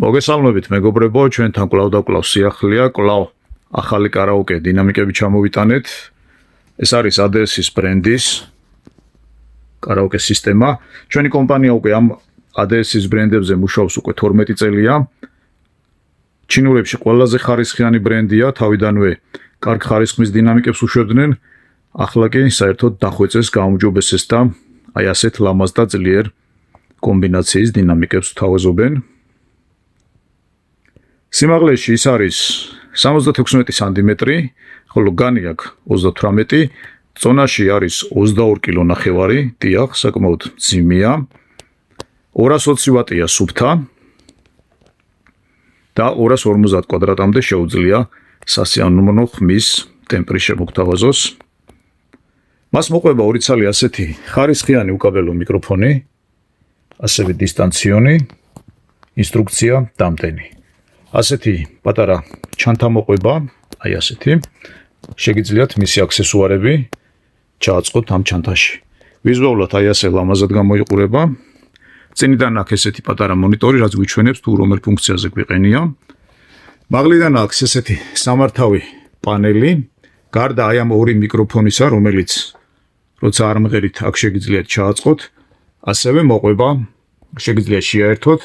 მოგესალმებით მეგობრებო, ჩვენთან კვლავ და კვლავ სიახლეა, კვლავ ახალი კარაოკე დინამიკები ჩამოვიტანეთ. ეს არის ADS-ის ბრენდის კარაოკე სისტემა. ჩვენი კომპანია უკვე ამ ADS-ის ბრენდებზე მუშაობს უკვე 12 წელია. ჩინურებში ყველაზე ხარისხიანი ბრენდია, თავიდანვე კარგ ხარისხის დინამიკებს უშვებდნენ. ახლა კი საერთოდ დახვეწეს, გაუმჯობესეს და აი ასეთ ლამაზ და ძლიერ კომბინაციის დინამიკებს თავაზობენ. სიმაღლეში ის არის 76 სანტიმეტრი, ხოლო განი აქვს 38, წონაში არის 22 კილონახევარი, დიახ, საკმაოდ მძიმეა. 220 ვატია სუფთა და 250 კვადრატამდე შეუძლია სასიამოვნო ხმის ტემპრი შემოგთავაზოს. მას მოყვება ორი ცალი ასეთი ხარისხიანი უკაბელო მიკროფონი, ასევე დისტანციონი, ინსტრუქცია, დამტენი. ასეთი პატარა ჩანთა მოყვება, აი ასეთი. შეგიძლიათ მისი აქსესუარები ჩააწყოთ ამ ჩანთაში. ვიზუალურად აი ასე ლამაზად გამოიყურება. წინიდან აქვს ესეთი პატარა მონიტორი, რაც გვიჩვენებს თუ რომელ ფუნქციაზე გვიყენია. მაღლიდან აქვს ესეთი სამართავი პანელი, გარდა აი ამ ორი მიკროფონისა, რომელიც როცა არ მღერით აქ შეგიძლიათ ჩააწყოთ, ასევე მოყვება, შეგიძლიათ შეაერთოთ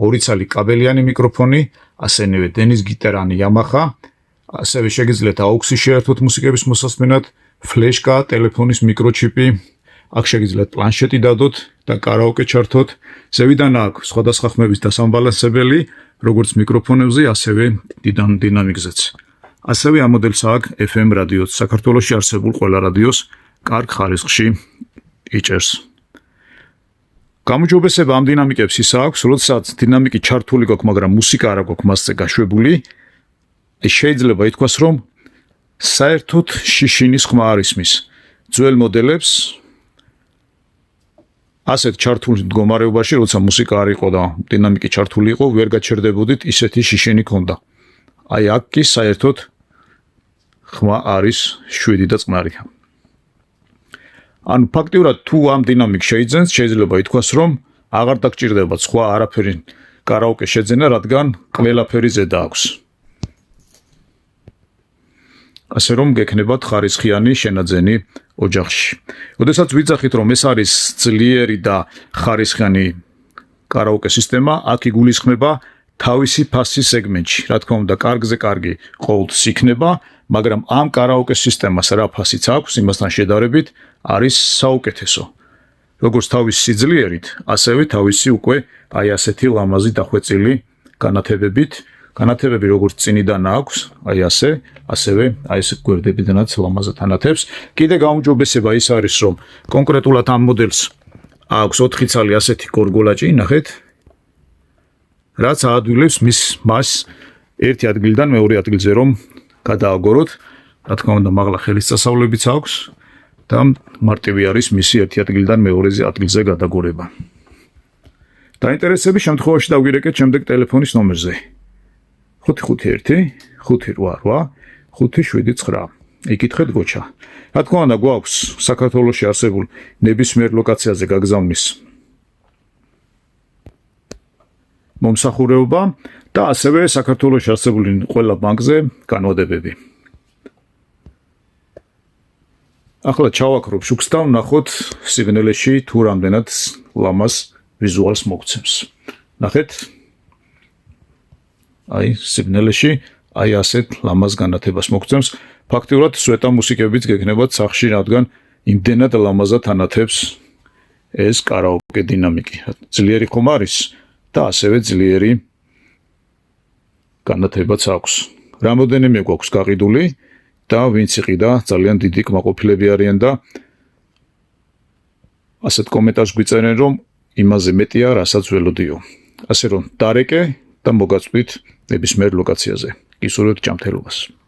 ორი ცალი კაბელიანი მიკროფონი, ასენივე დენის გიტარანი Yamaha, ასევე შეგიძლიათ AUX-ი შეერთოთ მუსიკების მოსასმენად, ფლეშკა, ტელეფონის მიკროჩიპი, აქ შეგიძლიათ პლანშეტი დადოთ და კარაოკე ჩართოთ. ზევიდან აქვს სხვადასხვა ხმების დასამბალანსებელი, როგორც მიკროფონებზე, ასევე დინამიკზეც. ასევე ამ მოდელს აქვს FM რადიოც, საქართველოში არსებულ ყველა რადიოს კარგ ხარისხში იჭერს. გამოჯობესება ამ დინამიკებს ის აქვს, როდესაც დინამიკი ჩართული გვაქვს, მაგრამ მუსიკა არ აქვს მასზე გაშვებული, შეიძლება ითქვას, რომ საერთოდ შიშინის ხმა არ ისმის. ძველ მოდელებს ასეთ ჩართულ მდგომარეობაში, როცა მუსიკა არ იყო და დინამიკი ჩართული იყო, ვერ გაჩერდებოდით, ისეთი შიშინი ჰქონდა. აი აქ კი საერთოდ ხმა არის 7 და წყნარია. ანუ ფაქტიურად თუ ამ დინამიკს შეიძენს, შეიძლება ითქვას, რომ აღარ დაგჭირდება სხვა არაფერი კარაოკე შეძენა, რადგან ყველაფერი ზედა აქვს. ასე რომ გექნებათ ხარისხიანი შენაძენი ოჯახში. როდესაც ვიძახით, რომ ეს არის ძლიერი და ხარისხიანი კარაოკე სისტემა, აქ იგულისხმება თავისი ფასის სეგმენტში. რა თქმა უნდა, კარგზე კარგი ყოველთვის იქნება, მაგრამ ამ კარაოკე სისტემას რა ფასიც აქვს, იმასთან შედარებით არის საუკეთესო. როგორც თავის სიძლიერით, ასევე თავისი უკვე აი ასეთი ლამაზი დახვეწილი განათებებით. განათებები როგორც წინიდან აქვს, აი ასე, ასევე აი ეს გვერდებიდანაც ლამაზად ანათებს. კიდე გაუმჯობესება ის არის, რომ კონკრეტულად ამ მოდელს აქვს 4 ცალი ასეთი გორგოლაჭი, ნახეთ, რაც აადვილებს მის მასს ერთი ადგილიდან მეორე ადგილზე რომ გადააგოროთ. რა თქმა უნდა, მაღლა ხელისწასავლებიც აქვს და მარტივი არის მისი ერთი ადგილიდან მეორე ადგილზე გადაგორება. დაინტერესების შემთხვევაში დავგირეკეთ შემდეგ ტელეფონის ნომერზე. 551 588 579. იკითხეთ გოჩა. რა თქმა უნდა, გვაქვს საქართველოში არსებულ ნებისმიერ ლოკაციაზე გაგზავნის მომსახურება და ასევე საქართველოში არსებული ყველა ბანკზე განვადებები. ახლა ჩავაქრობ შუქს და ვნახოთ სიგნალში თუ რამდენად ლამაზ ვიზუალს მოგცემს. ნახეთ. აი სიგნალში აი ასეთ ლამაზ განათებას მოგცემს. ფაქტიურად სვეტა მუსიკებიც გექნებათ სახში, რადგან იმდენად ლამაზად ანათებს ეს კარაოკე დინამიკი. ძლიერი ხომ არის და ასევე ძლიერი განათებაც აქვს. რამოდენიმე გვაქვს გაყიდული და ვინც იყიდა, ძალიან დიდი კმაყოფილები არიან და ასეთ კომენტარს გვიწერენ, რომ იმაზე მეტია, რასაც ველოდიო. ასე რომ დარეკე და მოგაწვით ნებისმიერ ლოკაციაზე. გისურვებთ ჯანმრთელობას.